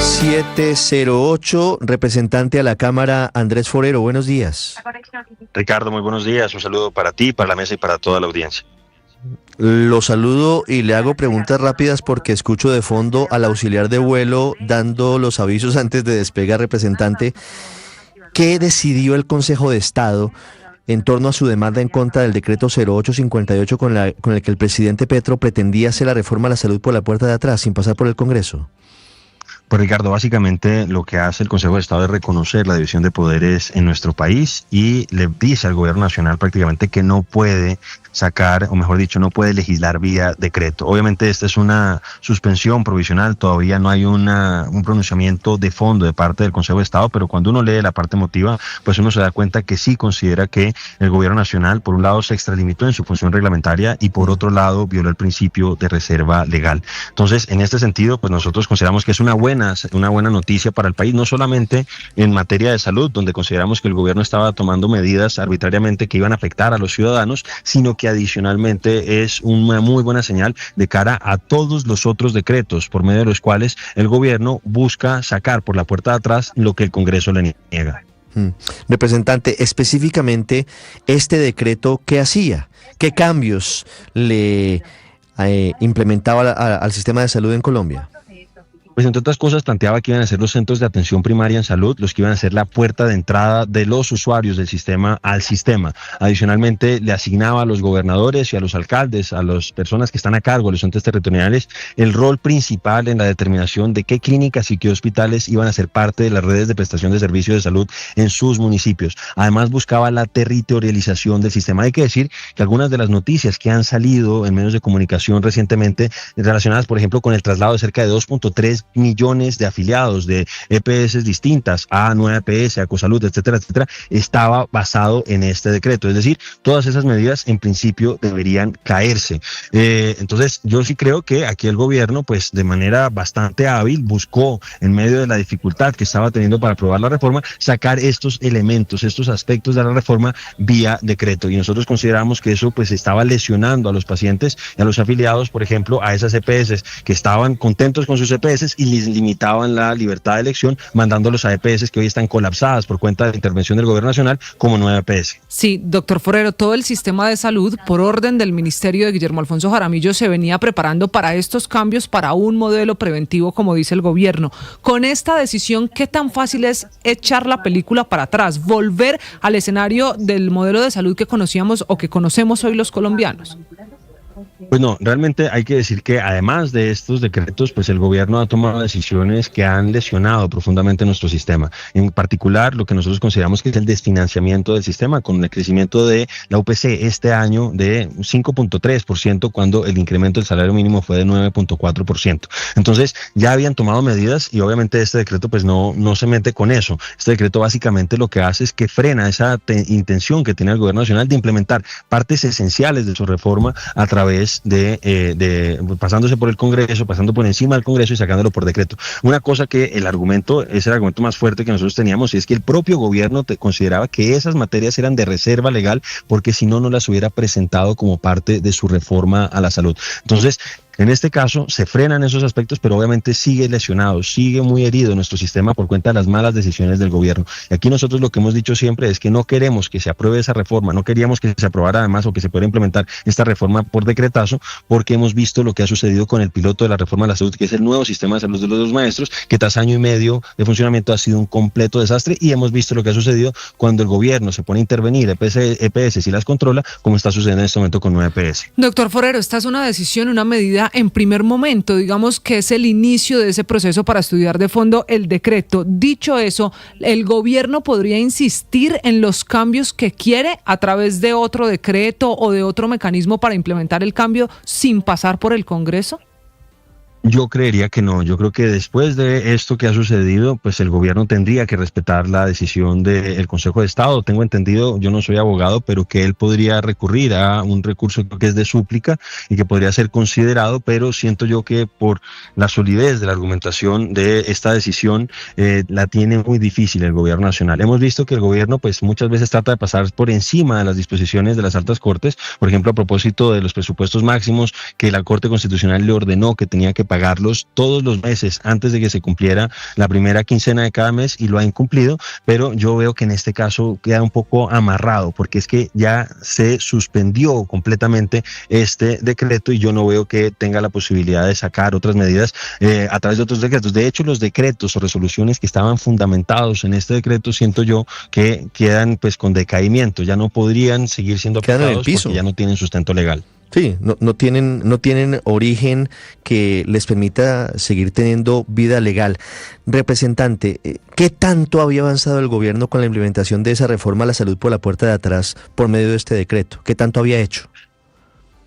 708, representante a la Cámara, Andrés Forero, buenos días. Ricardo, muy buenos días, un saludo para ti, para la mesa y para toda la audiencia. Lo saludo y le hago preguntas rápidas porque escucho de fondo al auxiliar de vuelo dando los avisos antes de despegar, representante. ¿Qué decidió el Consejo de Estado en torno a su demanda en contra del decreto 0858 con el que el presidente Petro pretendía hacer la reforma a la salud por la puerta de atrás sin pasar por el Congreso? Pues Ricardo, básicamente lo que hace el Consejo de Estado es reconocer la división de poderes en nuestro país y le dice al gobierno nacional prácticamente que no puede sacar, o mejor dicho, no puede legislar vía decreto. Obviamente esta es una suspensión provisional, todavía no hay un pronunciamiento de fondo de parte del Consejo de Estado, pero cuando uno lee la parte emotiva, pues uno se da cuenta que sí considera que el gobierno nacional, por un lado, se extralimitó en su función reglamentaria y por otro lado, violó el principio de reserva legal. Entonces, en este sentido, pues nosotros consideramos que es una buena noticia para el país, no solamente en materia de salud, donde consideramos que el gobierno estaba tomando medidas arbitrariamente que iban a afectar a los ciudadanos, sino que adicionalmente es una muy buena señal de cara a todos los otros decretos por medio de los cuales el gobierno busca sacar por la puerta de atrás lo que el Congreso le niega. Representante, específicamente este decreto, ¿qué hacía? ¿Qué cambios le implementaba al sistema de salud en Colombia? Pues entre otras cosas planteaba que iban a ser los centros de atención primaria en salud los que iban a ser la puerta de entrada de los usuarios del sistema al sistema. Adicionalmente le asignaba a los gobernadores y a los alcaldes, a las personas que están a cargo de los entes territoriales, el rol principal en la determinación de qué clínicas y qué hospitales iban a ser parte de las redes de prestación de servicios de salud en sus municipios. Además buscaba la territorialización del sistema. Hay que decir que algunas de las noticias que han salido en medios de comunicación recientemente relacionadas, por ejemplo, con el traslado de cerca de 2.3 millones de afiliados de EPS distintas a Nueva EPS, a Ecosalud, etcétera, etcétera, estaba basado en este decreto. Es decir, todas esas medidas en principio deberían caerse. Entonces, yo sí creo que aquí el gobierno, pues de manera bastante hábil, buscó en medio de la dificultad que estaba teniendo para aprobar la reforma, sacar estos elementos, estos aspectos de la reforma vía decreto. Y nosotros consideramos que eso pues estaba lesionando a los pacientes y a los afiliados, por ejemplo, a esas EPS que estaban contentos con sus EPS y les limitaban la libertad de elección, mandándolos a EPS que hoy están colapsadas por cuenta de la intervención del gobierno nacional como Nueva EPS. Sí, doctor Forero, todo el sistema de salud, por orden del ministerio de Guillermo Alfonso Jaramillo, se venía preparando para estos cambios, para un modelo preventivo, como dice el gobierno. Con esta decisión, ¿qué tan fácil es echar la película para atrás, volver al escenario del modelo de salud que conocíamos o que conocemos hoy los colombianos? Pues no, realmente hay que decir que además de estos decretos, pues el gobierno ha tomado decisiones que han lesionado profundamente nuestro sistema. En particular, lo que nosotros consideramos que es el desfinanciamiento del sistema, con el crecimiento de la UPC este año de 5.3%, cuando el incremento del salario mínimo fue de 9.4%. Entonces, ya habían tomado medidas y obviamente este decreto pues no se mete con eso. Este decreto básicamente lo que hace es que frena esa intención que tiene el gobierno nacional de implementar partes esenciales de su reforma a través de pasándose por el Congreso, pasando por encima del Congreso y sacándolo por decreto. Una cosa que es el argumento más fuerte que nosotros teníamos, es que el propio gobierno consideraba que esas materias eran de reserva legal porque si no, no las hubiera presentado como parte de su reforma a la salud. Entonces, en este caso se frenan esos aspectos, pero obviamente sigue lesionado, sigue muy herido nuestro sistema por cuenta de las malas decisiones del gobierno. Y aquí nosotros lo que hemos dicho siempre es que no queremos que se apruebe esa reforma, no queríamos que se aprobara además o que se pudiera implementar esta reforma por decretazo, porque hemos visto lo que ha sucedido con el piloto de la reforma de la salud, que es el nuevo sistema de salud de los maestros, que tras año y medio de funcionamiento ha sido un completo desastre, y hemos visto lo que ha sucedido cuando el gobierno se pone a intervenir, EPS y las controla, como está sucediendo en este momento con Nueva EPS. Doctor Forero, esta es una decisión, una medida en primer momento, digamos que es el inicio de ese proceso para estudiar de fondo el decreto. Dicho eso, ¿el gobierno podría insistir en los cambios que quiere a través de otro decreto o de otro mecanismo para implementar el cambio sin pasar por el Congreso? Yo creería que no. Yo creo que después de esto que ha sucedido, pues el gobierno tendría que respetar la decisión del Consejo de Estado. Tengo entendido, yo no soy abogado, pero que él podría recurrir a un recurso que es de súplica y que podría ser considerado, pero siento yo que por la solidez de la argumentación de esta decisión la tiene muy difícil el gobierno nacional. Hemos visto que el gobierno pues muchas veces trata de pasar por encima de las disposiciones de las altas cortes, por ejemplo a propósito de los presupuestos máximos que la Corte Constitucional le ordenó que tenía que pagarlos todos los meses antes de que se cumpliera la primera quincena de cada mes y lo ha incumplido, pero yo veo que en este caso queda un poco amarrado porque es que ya se suspendió completamente este decreto y yo no veo que tenga la posibilidad de sacar otras medidas a través de otros decretos. De hecho, los decretos o resoluciones que estaban fundamentados en este decreto siento yo que quedan pues con decaimiento, ya no podrían seguir siendo aplicados porque ya no tienen sustento legal. Sí, no tienen origen que les permita seguir teniendo vida legal. Representante, ¿qué tanto había avanzado el gobierno con la implementación de esa reforma a la salud por la puerta de atrás por medio de este decreto? ¿Qué tanto había hecho?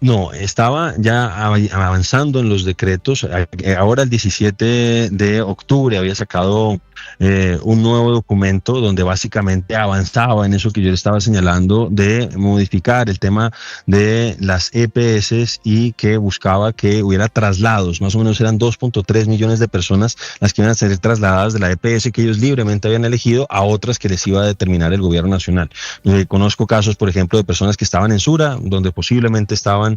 No, estaba ya avanzando en los decretos. Ahora el 17 de octubre había sacado un nuevo documento donde básicamente avanzaba en eso que yo le estaba señalando de modificar el tema de las EPS y que buscaba que hubiera traslados. Más o menos eran 2.3 millones de personas las que iban a ser trasladadas de la EPS que ellos libremente habían elegido a otras que les iba a determinar el gobierno nacional. Conozco casos, por ejemplo, de personas que estaban en Sura, donde posiblemente estaban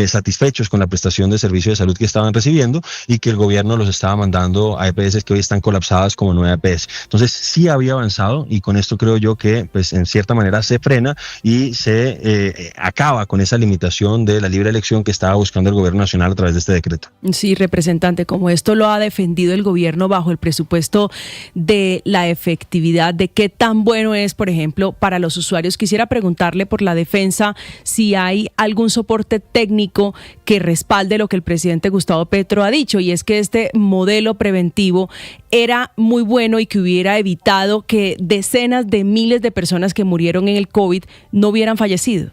satisfechos con la prestación de servicio de salud que estaban recibiendo y que el gobierno los estaba mandando a EPS que hoy están colapsadas como nueva EPS. Entonces sí había avanzado y con esto creo yo que pues en cierta manera se frena y se acaba con esa limitación de la libre elección que estaba buscando el gobierno nacional a través de este decreto. Sí, representante, como esto lo ha defendido el gobierno bajo el presupuesto de la efectividad, de qué tan bueno es, por ejemplo, para los usuarios, quisiera preguntarle por la defensa si hay algún soporte técnico que respalde lo que el presidente Gustavo Petro ha dicho, y es que este modelo preventivo era muy bueno y que hubiera evitado que decenas de miles de personas que murieron en el COVID no hubieran fallecido.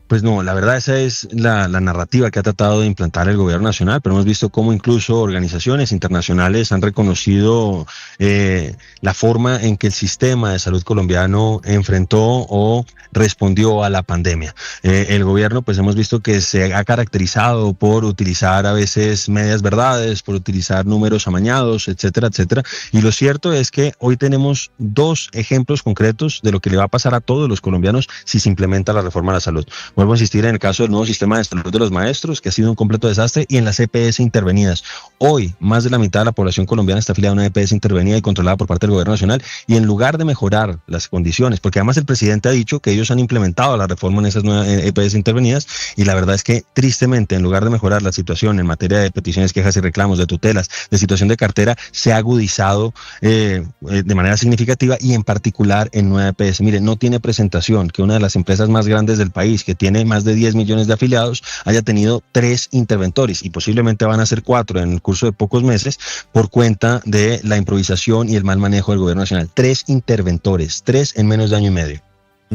Pues no, la verdad esa es la narrativa que ha tratado de implantar el gobierno nacional, pero hemos visto cómo incluso organizaciones internacionales han reconocido la forma en que el sistema de salud colombiano enfrentó o respondió a la pandemia. El gobierno pues hemos visto que se ha caracterizado por utilizar a veces medias verdades, por utilizar números amañados, etcétera, etcétera. Y lo cierto es que hoy tenemos dos ejemplos concretos de lo que le va a pasar a todos los colombianos si se implementa la reforma a la salud. Vuelvo a insistir en el caso del nuevo sistema de salud de los maestros, que ha sido un completo desastre, y en las EPS intervenidas. Hoy, más de la mitad de la población colombiana está afiliada a una EPS intervenida y controlada por parte del gobierno nacional, y en lugar de mejorar las condiciones, porque además el presidente ha dicho que ellos han implementado la reforma en esas nuevas EPS intervenidas, y la verdad es que, tristemente, en lugar de mejorar la situación en materia de peticiones, quejas y reclamos, de tutelas, de situación de cartera, se ha agudizado de manera significativa, y en particular en nueva EPS. Mire, no tiene presentación que una de las empresas más grandes del país, que tiene más de 10 millones de afiliados, haya tenido 3 interventores y posiblemente van a ser 4 en el curso de pocos meses por cuenta de la improvisación y el mal manejo del gobierno nacional. 3 interventores, 3 en menos de año y medio.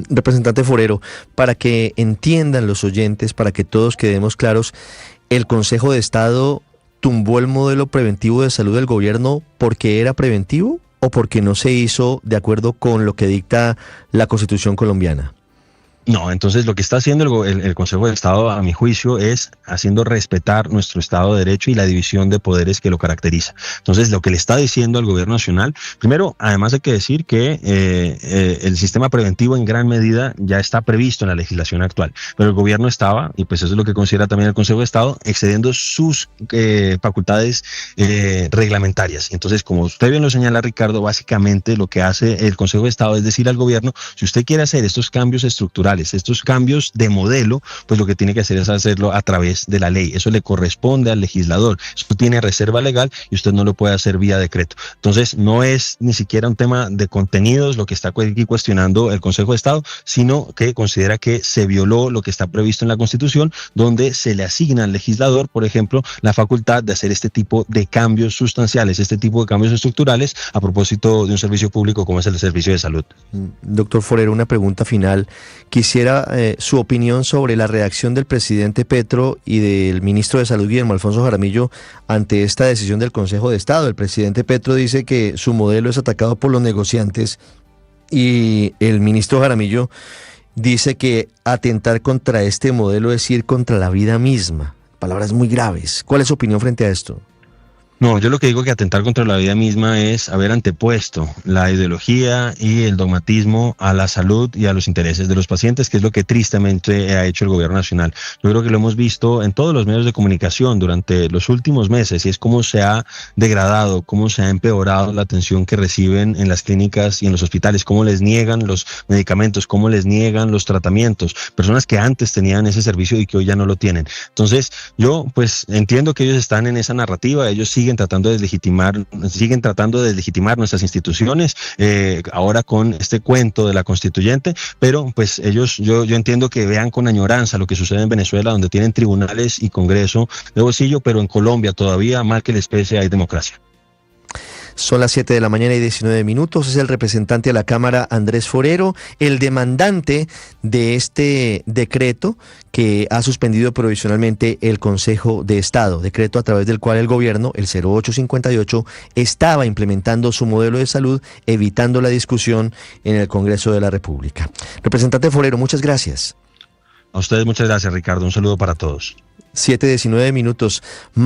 Representante Forero, para que entiendan los oyentes, para que todos quedemos claros, el Consejo de Estado tumbó el modelo preventivo de salud del gobierno porque era preventivo o porque no se hizo de acuerdo con lo que dicta la Constitución colombiana. No, entonces lo que está haciendo el Consejo de Estado, a mi juicio, es haciendo respetar nuestro Estado de Derecho y la división de poderes que lo caracteriza. Entonces, lo que le está diciendo al gobierno nacional, primero, además hay que decir que el sistema preventivo en gran medida ya está previsto en la legislación actual, pero el gobierno estaba, y pues eso es lo que considera también el Consejo de Estado, excediendo sus facultades reglamentarias. Entonces, como usted bien lo señala, Ricardo, básicamente lo que hace el Consejo de Estado es decir al gobierno, si usted quiere hacer estos cambios estructurales, estos cambios de modelo, pues lo que tiene que hacer es hacerlo a través de la ley. Eso le corresponde al legislador. Eso tiene reserva legal y usted no lo puede hacer vía decreto. Entonces, no es ni siquiera un tema de contenidos lo que está aquí cuestionando el Consejo de Estado, sino que considera que se violó lo que está previsto en la Constitución, donde se le asigna al legislador, por ejemplo, la facultad de hacer este tipo de cambios sustanciales, este tipo de cambios estructurales a propósito de un servicio público como es el servicio de salud. Doctor Forero, una pregunta final. Quisiera su opinión sobre la reacción del presidente Petro y del ministro de Salud, Guillermo Alfonso Jaramillo, ante esta decisión del Consejo de Estado. El presidente Petro dice que su modelo es atacado por los negociantes y el ministro Jaramillo dice que atentar contra este modelo es ir contra la vida misma. Palabras muy graves. ¿Cuál es su opinión frente a esto? No, yo lo que digo que atentar contra la vida misma es haber antepuesto la ideología y el dogmatismo a la salud y a los intereses de los pacientes, que es lo que tristemente ha hecho el gobierno nacional. Yo creo que lo hemos visto en todos los medios de comunicación durante los últimos meses, y es cómo se ha degradado, cómo se ha empeorado la atención que reciben en las clínicas y en los hospitales, cómo les niegan los medicamentos, cómo les niegan los tratamientos, personas que antes tenían ese servicio y que hoy ya no lo tienen. Entonces, yo pues entiendo que ellos están en esa narrativa, ellos siguen tratando de deslegitimar nuestras instituciones, ahora con este cuento de la constituyente, pero pues ellos, yo entiendo que vean con añoranza lo que sucede en Venezuela, donde tienen tribunales y Congreso de bolsillo, pero en Colombia todavía, mal que les pese, hay democracia. Son las 7 de la mañana y 19 minutos. Es el representante a la Cámara, Andrés Forero, el demandante de este decreto que ha suspendido provisionalmente el Consejo de Estado, decreto a través del cual el gobierno, el 0858, estaba implementando su modelo de salud, evitando la discusión en el Congreso de la República. Representante Forero, muchas gracias. A ustedes muchas gracias, Ricardo. Un saludo para todos. 7:19 minutos.